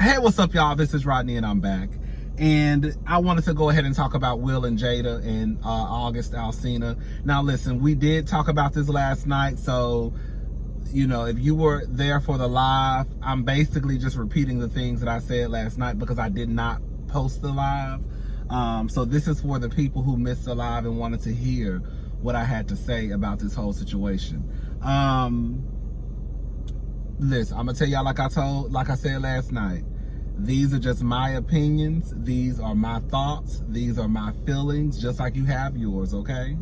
Hey, what's up, y'all? This is Rodney, and I'm back. And I wanted to go ahead and talk about Will and Jada and August Alsina. Now, listen, we did talk about this last night, so, you know, if you were there for the live, I'm basically just repeating the things that I said last night because I did not post the live. So this is for the people who missed the live and wanted to hear what I had to say about this whole situation. Listen, I'm gonna tell y'all like I said last night. These are just my opinions. These are my thoughts. These are my feelings, just like you have yours, okay?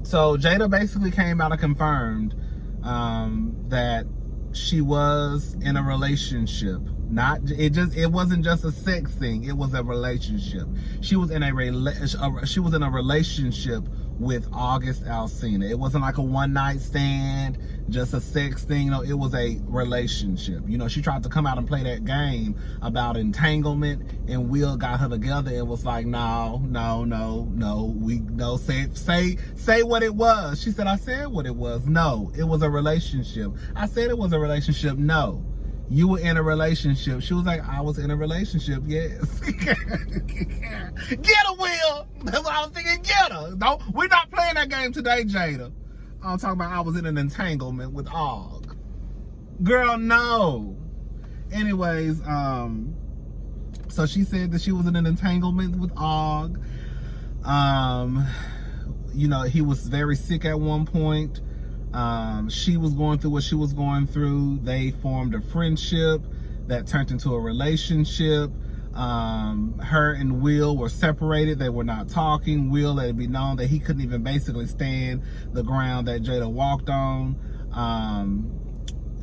So Jada basically came out and confirmed that she was in a relationship. It wasn't just a sex thing. It was a relationship. She was in a relationship with August Alsina. It wasn't like a one-night stand, just a sex thing. No, it was a relationship. You know, she tried to come out and play that game about entanglement, and Will got her together and was like, no, say what it was. She said, I said what it was. No, it was a relationship. I said it was a relationship. No, you were in a relationship. She was like, I was in a relationship. Yes. Get her, Will. That's what I was thinking. Get her. No, we're not playing that game today, Jada. I'm talking about I was in an entanglement with Og. Girl, no. Anyways, so she said that she was in an entanglement with Og. You know, he was very sick at one point. She was going through what she was going through. They formed a friendship that turned into a relationship. Her and Will were separated. They were not talking. Will let it be known that he couldn't even basically stand the ground that Jada walked on.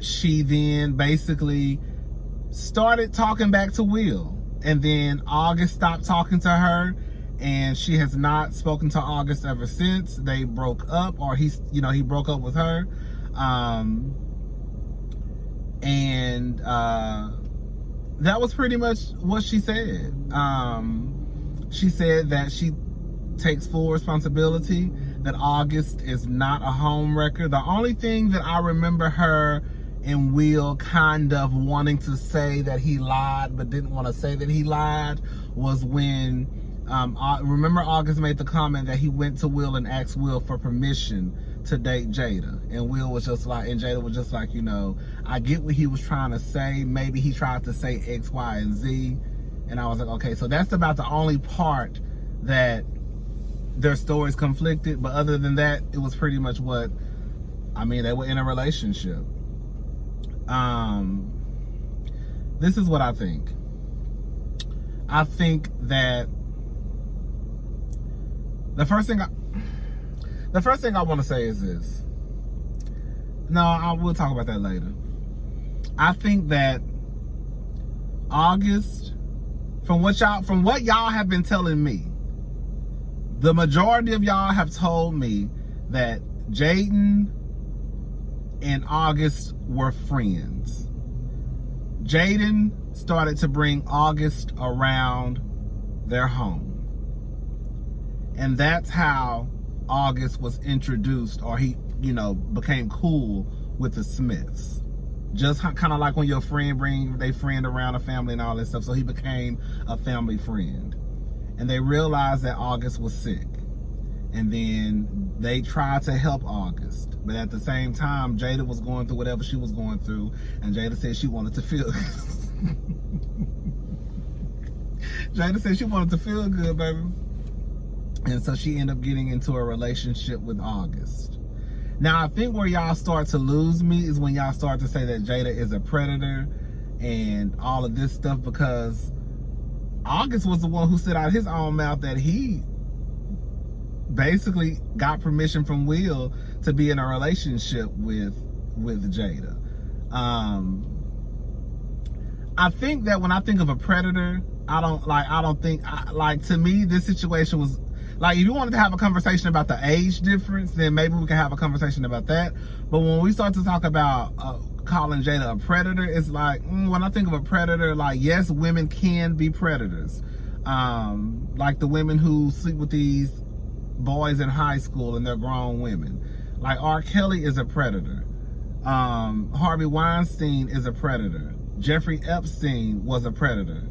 She then basically started talking back to Will, and then August stopped talking to her, and she has not spoken to August ever since. They broke up, or he broke up with her. That was pretty much what she said. She said that she takes full responsibility, that August is not a homewrecker. The only thing that I remember her and Will kind of wanting to say that he lied, but didn't want to say that he lied, was when, remember August made the comment that he went to Will and asked Will for permission to date Jada, and Will was just like, and Jada was just like, you know, I get what he was trying to say. Maybe he tried to say X, Y, and Z. And I was like, okay, so that's about the only part that their stories conflicted. But other than that, it was pretty much what, I mean, they were in a relationship. This is what I think. I think that the first thing I want to say is this. No, I will talk about that later. I think that August, from what y'all have been telling me, the majority of y'all have told me that Jaden and August were friends. Jaden started to bring August around their home. And that's how August was introduced, or he, you know, became cool with the Smiths. Just kind of like when your friend bring their friend around a family and all that stuff. So he became a family friend. And they realized that August was sick. And then they tried to help August. But at the same time, Jada was going through whatever she was going through. And Jada said she wanted to feel Jada said she wanted to feel good, baby. And so she ended up getting into a relationship with August. Now, I think where y'all start to lose me is when y'all start to say that Jada is a predator and all of this stuff, because August was the one who said out of his own mouth that he basically got permission from Will to be in a relationship with Jada. I think that when I think of a predator, to me, this situation was, like, if you wanted to have a conversation about the age difference, then maybe we can have a conversation about that. But when we start to talk about calling Jada a predator, it's like, when I think of a predator, like, yes, women can be predators. Like the women who sleep with these boys in high school and they're grown women. Like R. Kelly is a predator. Harvey Weinstein is a predator. Jeffrey Epstein was a predator.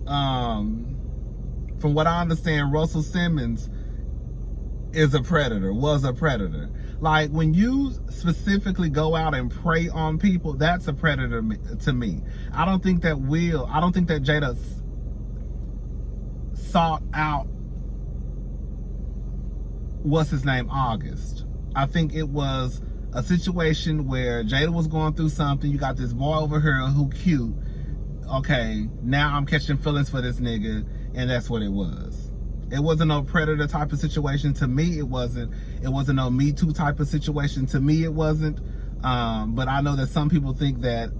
From what I understand, Russell Simmons is a predator, was a predator. Like, when you specifically go out and prey on people, that's a predator to me. I don't think that Jada sought out, what's his name, August. I think it was a situation where Jada was going through something. You got this boy over here who cute. Okay, now I'm catching feelings for this nigga, and that's what it was. It wasn't no predator type of situation. To me, it wasn't. It wasn't no Me Too type of situation. To me, it wasn't. But I know that some people think that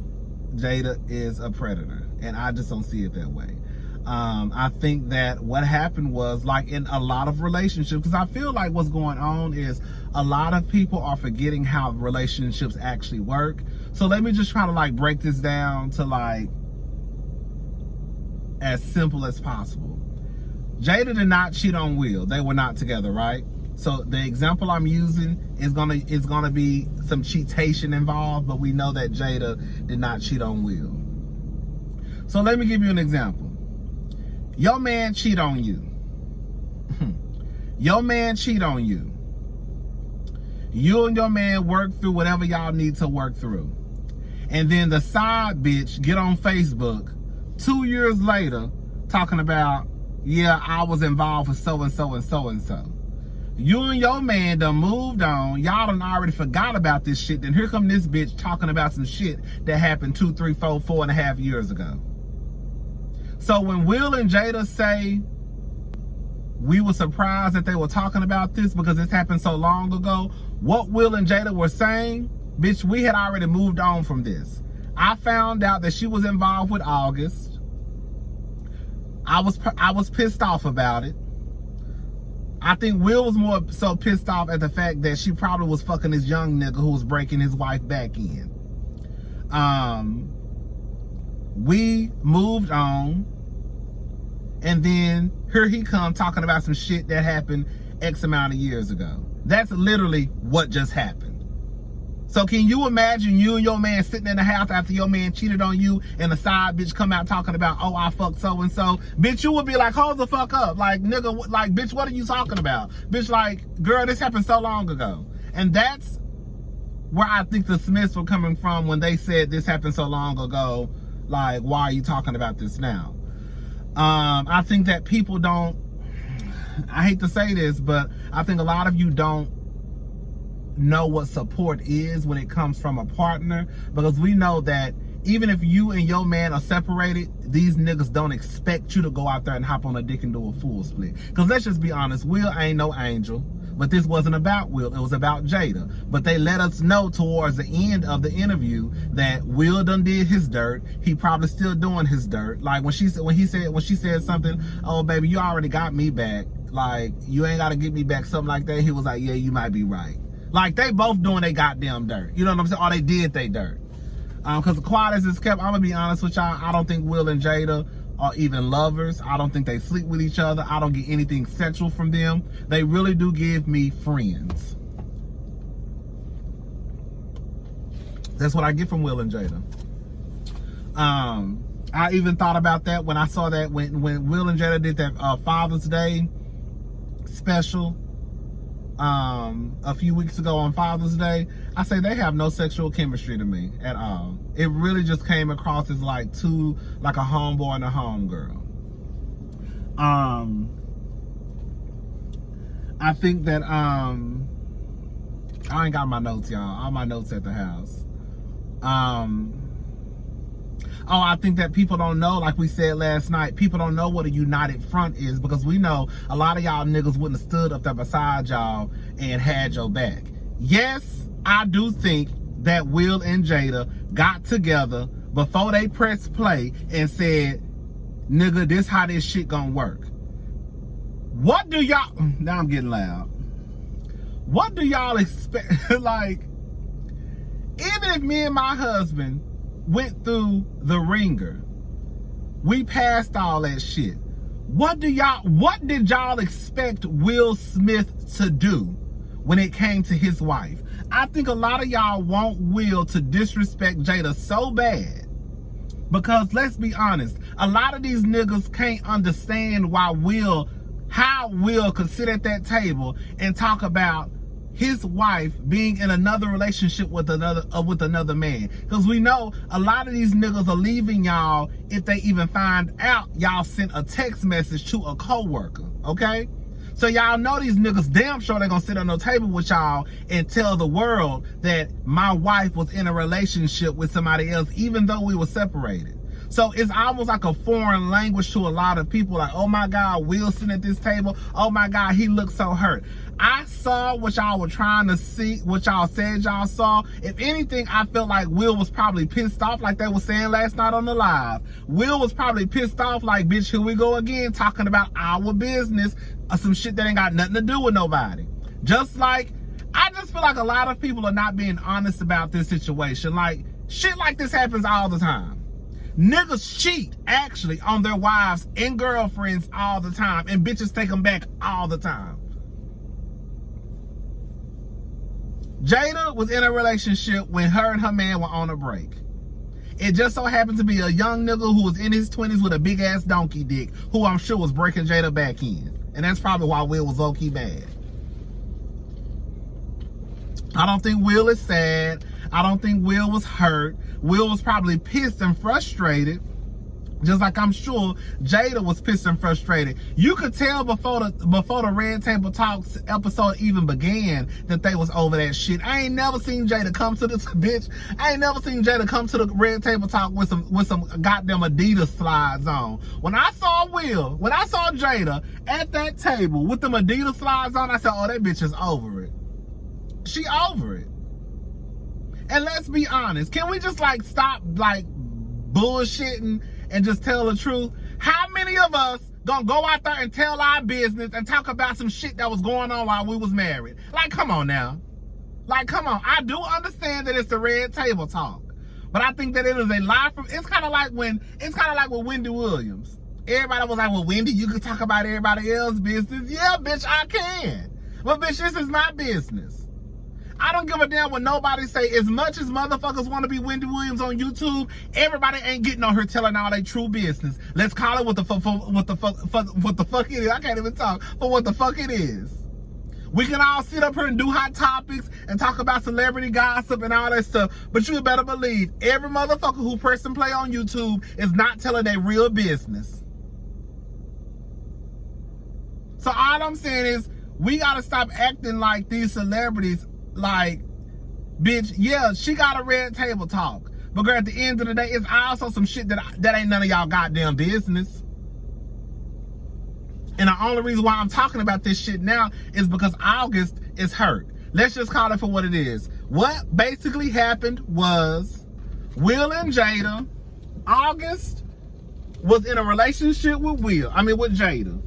Jada is a predator, and I just don't see it that way. I think that what happened was, like in a lot of relationships, because I feel like what's going on is a lot of people are forgetting how relationships actually work. So let me just try to like break this down to like as simple as possible. Jada did not cheat on Will. They were not together, right? So the example I'm using is gonna be some cheatation involved, but we know that Jada did not cheat on Will. So let me give you an example. Your man cheat on you. Your man cheat on you. You and your man work through whatever y'all need to work through. And then the side bitch get on Facebook 2 years later talking about, yeah, I was involved with so-and-so and so-and-so. You and your man done moved on. Y'all done already forgot about this shit. Then here come this bitch talking about some shit that happened 2, 3, 4, 4.5 years ago. So when Will and Jada say we were surprised that they were talking about this because this happened so long ago, what Will and Jada were saying, bitch, we had already moved on from this. I found out that she was involved with August. I was pissed off about it. I think Will was more so pissed off at the fact that she probably was fucking this young nigga who was breaking his wife back in. We moved on, and then here he come talking about some shit that happened X amount of years ago. That's literally what just happened. So can you imagine you and your man sitting in the house after your man cheated on you and the side bitch come out talking about, oh, I fucked so-and-so? Bitch, you would be like, hold the fuck up. Like, nigga, like, bitch, what are you talking about? Bitch, like, girl, this happened so long ago. And that's where I think the Smiths were coming from when they said this happened so long ago. Like, why are you talking about this now? I think that people don't, I hate to say this, but I think a lot of you don't know what support is when it comes from a partner, because we know that even if you and your man are separated, these niggas don't expect you to go out there and hop on a dick and do a full split. Because let's just be honest, Will ain't no angel, but this wasn't about Will, it was about Jada. But they let us know towards the end of the interview that Will done did his dirt. He probably still doing his dirt. Like when she said something, oh baby, you already got me back, like you ain't gotta get me back, something like that. He was like, yeah, you might be right. Like, they both doing they goddamn dirt. You know what I'm saying? Or they did they dirt. Because quiet as it's kept, I'm going to be honest with y'all, I don't think Will and Jada are even lovers. I don't think they sleep with each other. I don't get anything sexual from them. They really do give me friends. That's what I get from Will and Jada. I even thought about that when I saw that when Will and Jada did that Father's Day special. A few weeks ago on Father's Day, I say they have no sexual chemistry to me at all. It really just came across as like a homeboy and a homegirl. I think that I ain't got my notes, y'all. All my notes at the house. Oh, I think that people don't know, like we said last night, people don't know what a united front is, because we know a lot of y'all niggas wouldn't have stood up there beside y'all and had your back. Yes, I do think that Will and Jada got together before they pressed play and said, nigga, this how this shit gonna work. What do y'all, now I'm getting loud. What do y'all expect? Like, even if me and my husband went through the ringer, we passed all that shit, what did y'all expect Will Smith to do when it came to his wife? I think a lot of y'all want Will to disrespect Jada so bad. Because let's be honest, a lot of these niggas can't understand how Will could sit at that table and talk about his wife being in another relationship with another man. Because we know a lot of these niggas are leaving y'all if they even find out y'all sent a text message to a coworker, okay? So y'all know these niggas damn sure they're gonna sit on the table with y'all and tell the world that my wife was in a relationship with somebody else, even though we were separated. So it's almost like a foreign language to a lot of people. Like, oh my God, Will sitting at this table. Oh my God, he looks so hurt. I saw what y'all were trying to see, what y'all said y'all saw. If anything, I felt like Will was probably pissed off, like they were saying last night on the live. Will was probably pissed off, like, bitch, here we go again, talking about our business, some shit that ain't got nothing to do with nobody. Just like, I just feel like a lot of people are not being honest about this situation. Like, shit like this happens all the time. Niggas cheat, actually, on their wives and girlfriends all the time, and bitches take them back all the time. Jada was in a relationship when her and her man were on a break. It just so happened to be a young nigga who was in his 20s with a big ass donkey dick, who I'm sure was breaking Jada back in. And that's probably why Will was low-key mad. I don't think Will is sad. I don't think Will was hurt. Will was probably pissed and frustrated. Just like I'm sure Jada was pissed and frustrated. You could tell before the Red Table Talks episode even began that they was over that shit. I ain't never seen Jada come to this bitch. I ain't never seen Jada come to the Red Table Talk with some goddamn Adidas slides on. When I saw Jada at that table with them Adidas slides on, I said, oh, that bitch is over it. She over it. And let's be honest, can we just like stop like bullshitting and just tell the truth? How many of us gonna go out there and tell our business and talk about some shit that was going on while we was married? Like, come on now. Like, come on. I do understand that it's the Red Table Talk, but I think that it is a lie from. It's kind of like with Wendy Williams. Everybody was like, well, Wendy, you can talk about everybody else's business. Yeah, bitch, I can. But bitch, this is my business. I don't give a damn what nobody say. As much as motherfuckers want to be Wendy Williams on YouTube, everybody ain't getting on her telling all their true business. Let's call it what the fuck it is. I can't even talk for what the fuck it is. We can all sit up here and do hot topics and talk about celebrity gossip and all that stuff, but you better believe every motherfucker who press and play on YouTube is not telling their real business. So all I'm saying is we gotta stop acting like these celebrities. Like, bitch, yeah, she got a Red Table Talk. But girl, at the end of the day, it's also some shit that ain't none of y'all goddamn business. And the only reason why I'm talking about this shit now is because August is hurt. Let's just call it for what it is. What basically happened was Will and Jada, August was in a relationship with Jada.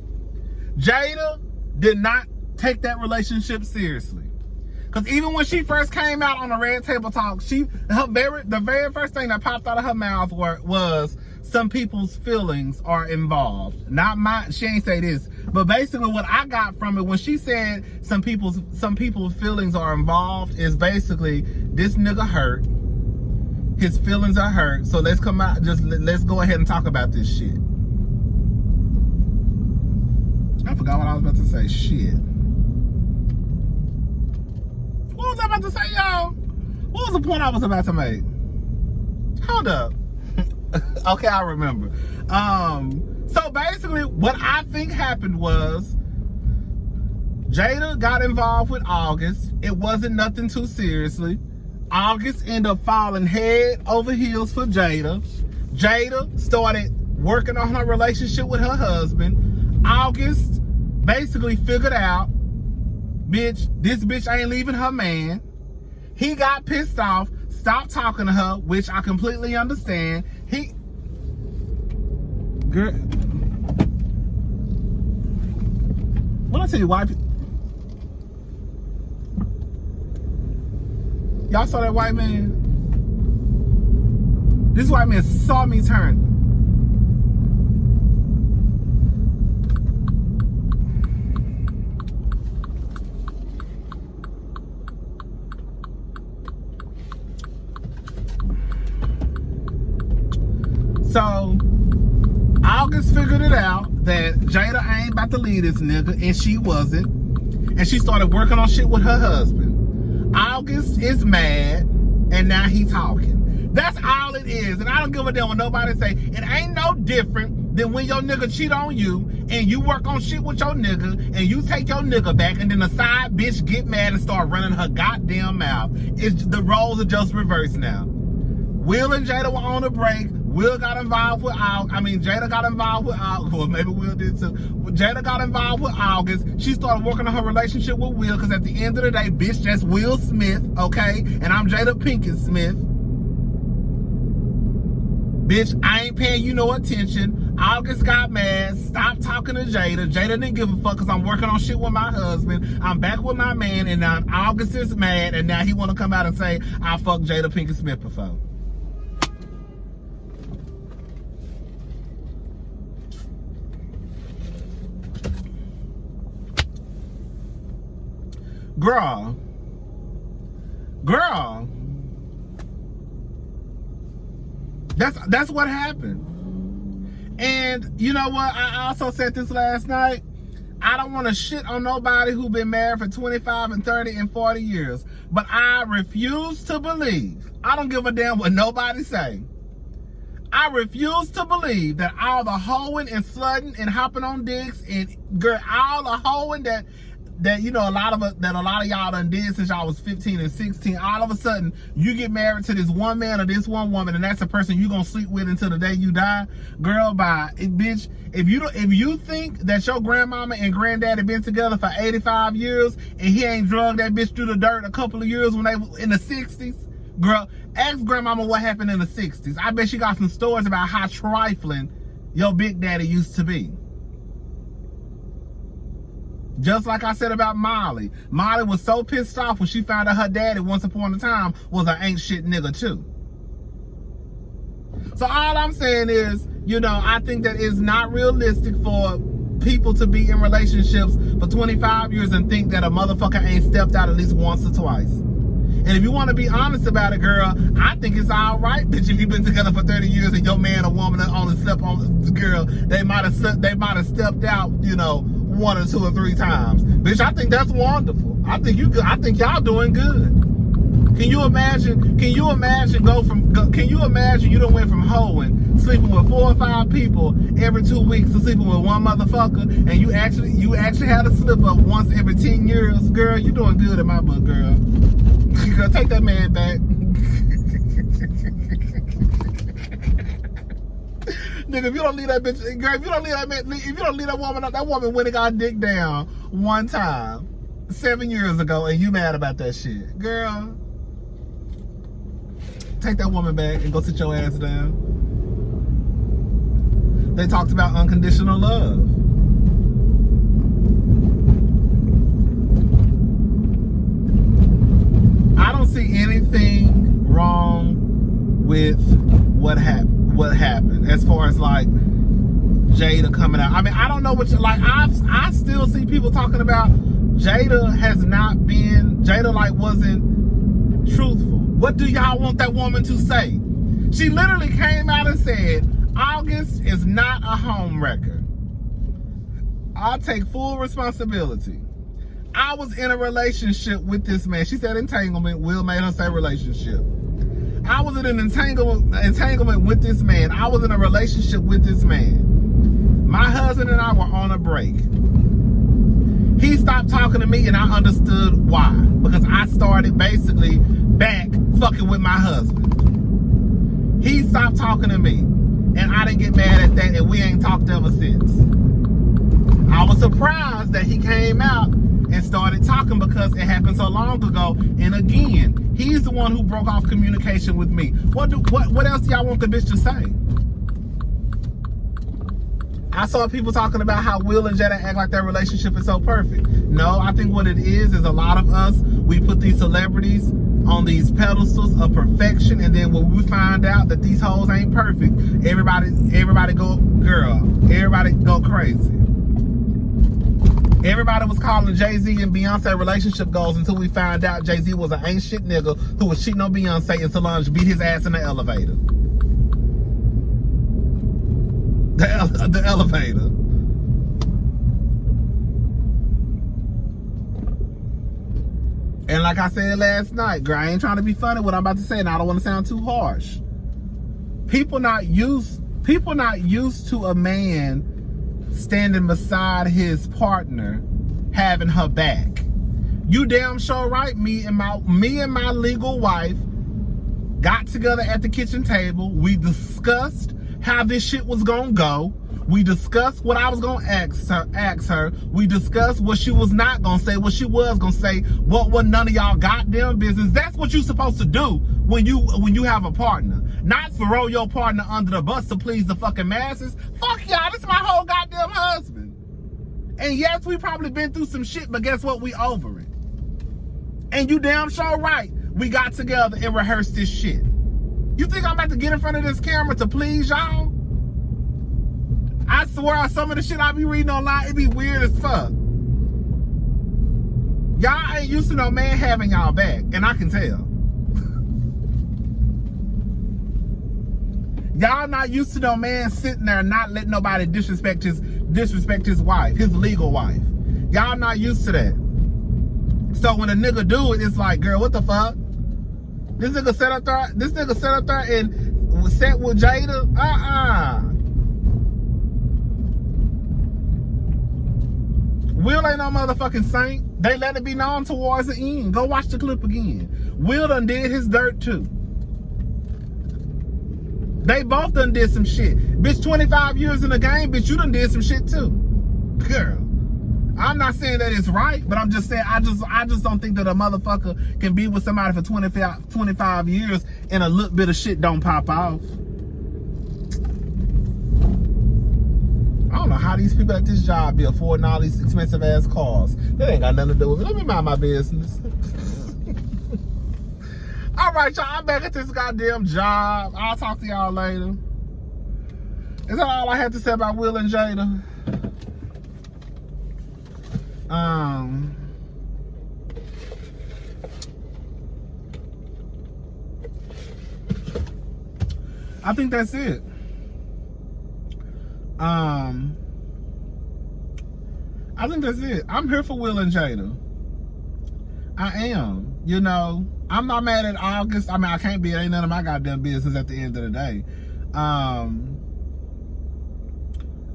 Jada did not take that relationship seriously. Because even when she first came out on the Red Table Talk, the very first thing that popped out of her mouth was some people's feelings are involved. Not mine. She ain't say this, but basically what I got from it when she said some people's feelings are involved is basically this nigga hurt. His feelings are hurt. So let's go ahead and talk about this shit. I forgot what I was about to say. Shit. What was I about to say, y'all? What was the point I was about to make? Hold up. Okay, I remember. So basically, what I think happened was Jada got involved with August. It wasn't nothing too seriously. August ended up falling head over heels for Jada. Jada started working on her relationship with her husband. August basically figured out, bitch, this bitch ain't leaving her man. He got pissed off, stopped talking to her, which I completely understand. Girl, when I tell you white people, y'all saw that white man? This white man saw me turn. So August figured it out that Jada ain't about to leave this nigga, and she wasn't. And she started working on shit with her husband. August is mad, and now he talking. That's all it is. And I don't give a damn what nobody say. It ain't no different than when your nigga cheat on you, and you work on shit with your nigga, and you take your nigga back, and then the side bitch get mad and start running her goddamn mouth. The roles are just reversed now. Will and Jada were on a break. Will got involved with Jada got involved with August. Well, maybe Will did too. Jada got involved with August. She started working on her relationship with Will, because at the end of the day, bitch, that's Will Smith, okay? And I'm Jada Pinkett Smith. Bitch, I ain't paying you no attention. August got mad. Stop talking to Jada. Jada didn't give a fuck, because I'm working on shit with my husband. I'm back with my man, and now August is mad, and now he want to come out and say, I fucked Jada Pinkett Smith before. Girl, that's what happened. And you know what? I also said this last night. I don't want to shit on nobody who been married for 25 and 30 and 40 years. But I refuse to believe. I don't give a damn what nobody say. I refuse to believe that all the hoeing and slutting and hopping on dicks and girl, all the hoeing that you know a lot of y'all done did since y'all was 15 and 16, all of a sudden you get married to this one man or this one woman, and that's the person you gonna sleep with until the day you die. Girl, bye. Bitch, if you think that your grandmama and granddaddy been together for 85 years and he ain't drugged that bitch through the dirt a couple of years when they were in the 60s, girl, ask grandmama what happened in the 60s. I bet she got some stories about how trifling your big daddy used to be. Just like I said about Molly. Molly was so pissed off when she found out her daddy once upon a time was an ain't shit nigga too. So all I'm saying is, you know, I think that it's not realistic for people to be in relationships for 25 years and think that a motherfucker ain't stepped out at least once or twice. And if you want to be honest about it, girl, I think it's all right, bitch, if you've been together for 30 years and your man or woman only slept on the girl, they might have stepped out, you know, 1 or 2 or 3 times. Bitch, I think that's wonderful. I think y'all doing good. Can you imagine you done went from hoeing, sleeping with 4 or 5 people every 2 weeks to sleeping with one motherfucker, and you actually had a slip up once every 10 years. Girl, you doing good in my book, girl. Girl, take that man back. Nigga, if you don't leave that bitch, girl, if you don't leave that woman up, that woman went and got dick down one time 7 years ago, and you mad about that shit. Girl, take that woman back and go sit your ass down. They talked about unconditional love. I don't see anything wrong with what happened as far as like Jada coming out. I mean, I don't know what I still see people talking about Jada like wasn't truthful. What do y'all want that woman to say? She literally came out and said August is not a home wrecker. I'll take full responsibility. I was in a relationship with this man. She said entanglement. Will made her say relationship. I was in an entanglement with this man. I was in a relationship with this man. My husband and I were on a break. He stopped talking to me, and I understood why. Because I started basically back fucking with my husband. He stopped talking to me, and I didn't get mad at that, and we ain't talked ever since. I was surprised that he came out and started talking because it happened so long ago. And again, he's the one who broke off communication with me. What else do y'all want the bitch to say? I saw people talking about how Will and Jada act like their relationship is so perfect. No, I think what it is a lot of us, we put these celebrities on these pedestals of perfection, and then when we find out that these hoes ain't perfect, everybody go crazy. Everybody was calling Jay-Z and Beyonce relationship goals until we found out Jay-Z was an ain't shit nigga who was cheating on Beyonce, and Solange beat his ass in the elevator. The elevator. And like I said last night, girl, I ain't trying to be funny what I'm about to say, and I don't want to sound too harsh. People not used to a man standing beside his partner having her back. You damn sure right. Me and my legal wife got together at the kitchen table. We discussed how this shit was gonna go. We discussed what I was gonna ask her. We discussed what she was not gonna say, what she was gonna say, what was none of y'all goddamn business. That's what you're supposed to do when you have a partner. Not throw your partner under the bus to please the fucking masses. Fuck y'all, this is my whole goddamn husband. And yes, we probably been through some shit, but guess what? We over it. And you damn sure right. We got together and rehearsed this shit. You think I'm about to get in front of this camera to please y'all? I swear some of the shit I be reading online, it be weird as fuck. Y'all ain't used to no man having y'all back, and I can tell. Y'all not used to no man sitting there not letting nobody disrespect his wife, his legal wife. Y'all not used to that. So when a nigga do it, it's like, girl, what the fuck? This nigga set up there and sat with Jada? Will ain't no motherfucking saint. They let it be known towards the end. Go watch the clip again. Will done did his dirt too. They both done did some shit. Bitch, 25 years in the game, bitch, you done did some shit too. Girl, I'm not saying that it's right, but I'm just saying I just don't think that a motherfucker can be with somebody for 25 years and a little bit of shit don't pop off. I don't know how these people at this job be affording all these expensive ass cars. That ain't got nothing to do with it. Let me mind my business. All right, y'all, I'm back at this goddamn job. I'll talk to y'all later. Is that all I had to say about Will and Jada? I think that's it. I think that's it. I'm here for Will and Jada. I am. You know, I'm not mad at August. I mean, I can't be. It ain't none of my goddamn business at the end of the day. I'm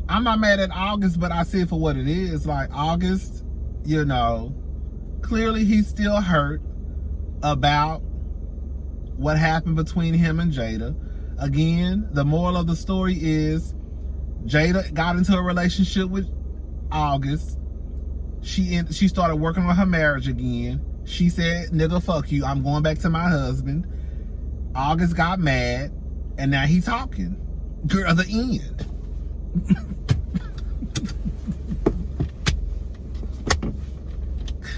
not mad at August, but I see it for what it is. Like, August, you know, clearly he's still hurt about what happened between him and Jada. Again, the moral of the story is Jada got into a relationship with August. She started working on her marriage again. She said, nigga, fuck you. I'm going back to my husband. August got mad, and now he talking. Girl, the end.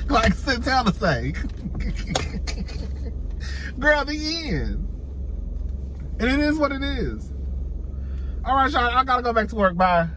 Like Santana say. Girl, the end. And it is what it is. All right, y'all, I gotta go back to work. Bye.